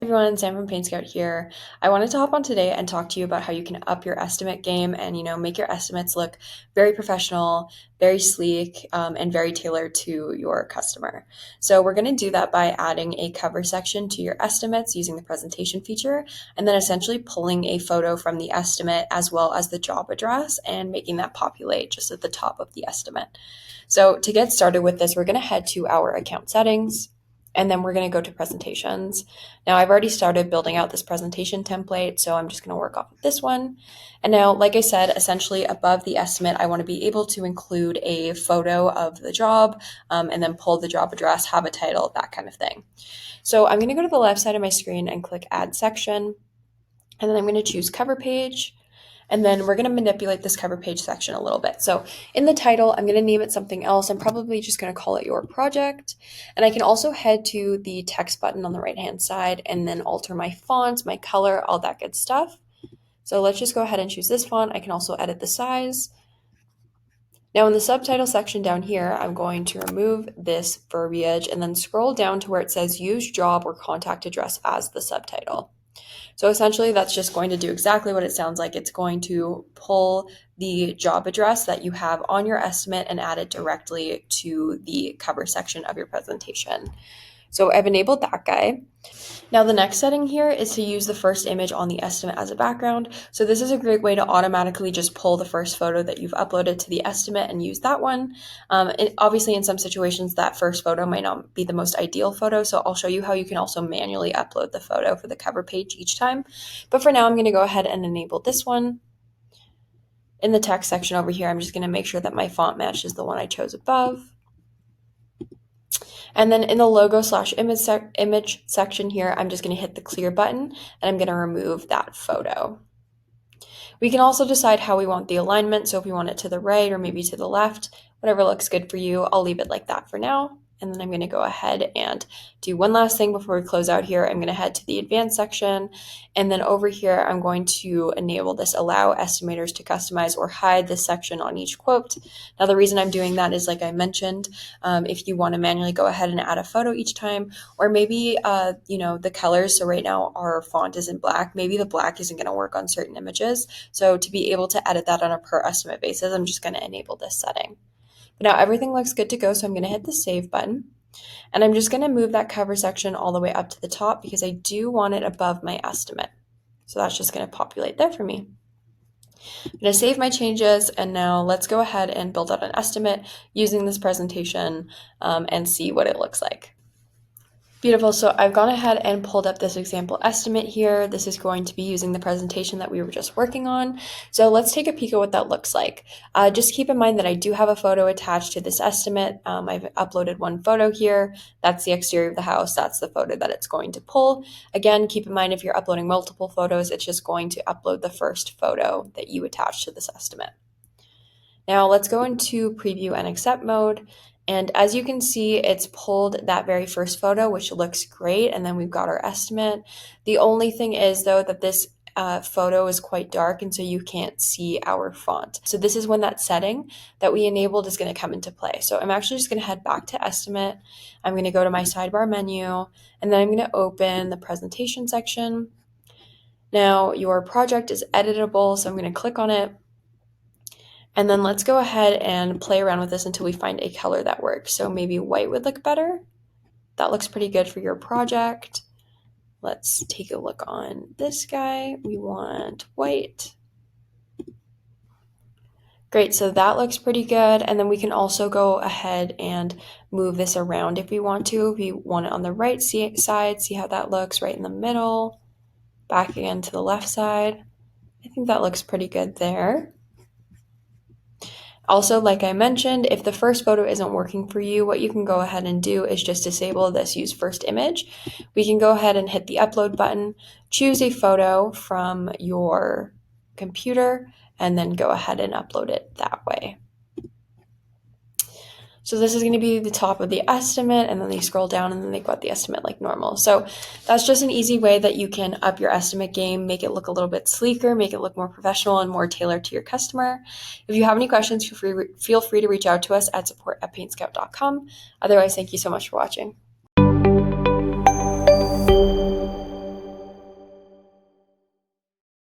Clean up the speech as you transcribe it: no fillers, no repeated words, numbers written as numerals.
Everyone, Sam from PaintScout here. I wanted to hop on today and talk to you about how you can up your estimate game and make your estimates look very professional, very sleek, and very tailored to your customer. So we're going to do that by adding a cover section to your estimates using the presentation feature, and then essentially pulling a photo from the estimate as well as the job address and making that populate just at the top of the estimate. So to get started with this, we're going to head to our account settings. And then we're going to go to presentations. Now I've already started building out this presentation template, so I'm just going to work off of this one. And now, like I said, essentially above the estimate, I want to be able to include a photo of the job and then pull the job address, have a title, that kind of thing. So I'm going to go to the left side of my screen and click Add Section. And then I'm going to choose Cover Page. And then we're going to manipulate this cover page section a little bit. So in the title, I'm going to name it something else. I'm probably just going to call it Your Project. And I can also head to the text button on the right-hand side and then alter my font, my color, all that good stuff. So let's just go ahead and choose this font. I can also edit the size. Now in the subtitle section down here, I'm going to remove this verbiage and then scroll down to where it says Use Job or Contact Address as the subtitle. So essentially, that's just going to do exactly what it sounds like. It's going to pull the job address that you have on your estimate and add it directly to the cover section of your presentation. So I've enabled that guy. Now the next setting here is to use the first image on the estimate as a background. So this is a great way to automatically just pull the first photo that you've uploaded to the estimate and use that one. Obviously in some situations that first photo might not be the most ideal photo, so I'll show you how you can also manually upload the photo for the cover page each time. But for now, I'm going to go ahead and enable this one. In the text section over here, I'm just going to make sure that my font matches the one I chose above. And then in the logo/image section here, I'm just going to hit the clear button and I'm going to remove that photo. We can also decide how we want the alignment. So if we want it to the right or maybe to the left, whatever looks good for you, I'll leave it like that for now. And then I'm going to go ahead and do one last thing before we close out here. I'm going to head to the advanced section. And then over here, I'm going to enable this allow estimators to customize or hide this section on each quote. Now, the reason I'm doing that is, like I mentioned, if you want to manually go ahead and add a photo each time, or maybe, the colors. So right now our font is in black. Maybe the black isn't going to work on certain images. So to be able to edit that on a per estimate basis, I'm just going to enable this setting. Now everything looks good to go, so I'm going to hit the save button. And I'm just going to move that cover section all the way up to the top because I do want it above my estimate. So that's just going to populate there for me. I'm going to save my changes, and now let's go ahead and build out an estimate using this presentation and see what it looks like. Beautiful. So I've gone ahead and pulled up this example estimate here. This is going to be using the presentation that we were just working on. So let's take a peek at what that looks like. Just keep in mind that I do have a photo attached to this estimate. I've uploaded one photo here. That's the exterior of the house. That's the photo that it's going to pull. Again, keep in mind if you're uploading multiple photos, it's just going to upload the first photo that you attach to this estimate. Now let's go into preview and accept mode. And as you can see, it's pulled that very first photo, which looks great. And then we've got our estimate. The only thing is, though, that this photo is quite dark, and so you can't see our font. So this is when that setting that we enabled is going to come into play. So I'm actually just going to head back to estimate. I'm going to go to my sidebar menu, and then I'm going to open the presentation section. Now your project is editable, so I'm going to click on it. And then let's go ahead and play around with this until we find a color that works. So maybe white would look better. That looks pretty good for your project. Let's take a look on this guy. We want white. Great, so that looks pretty good. And then we can also go ahead and move this around if we want to. If we want it on the right side, see how that looks right in the middle. Back again to the left side. I think that looks pretty good there. Also, like I mentioned, if the first photo isn't working for you, what you can go ahead and do is just disable this use first image. We can go ahead and hit the upload button, choose a photo from your computer, and then go ahead and upload it that way. So this is going to be the top of the estimate, and then they scroll down and then they've got the estimate like normal. So that's just an easy way that you can up your estimate game, make it look a little bit sleeker, make it look more professional and more tailored to your customer. If you have any questions, feel free to reach out to us at support@paintscout.com. Otherwise, thank you so much for watching.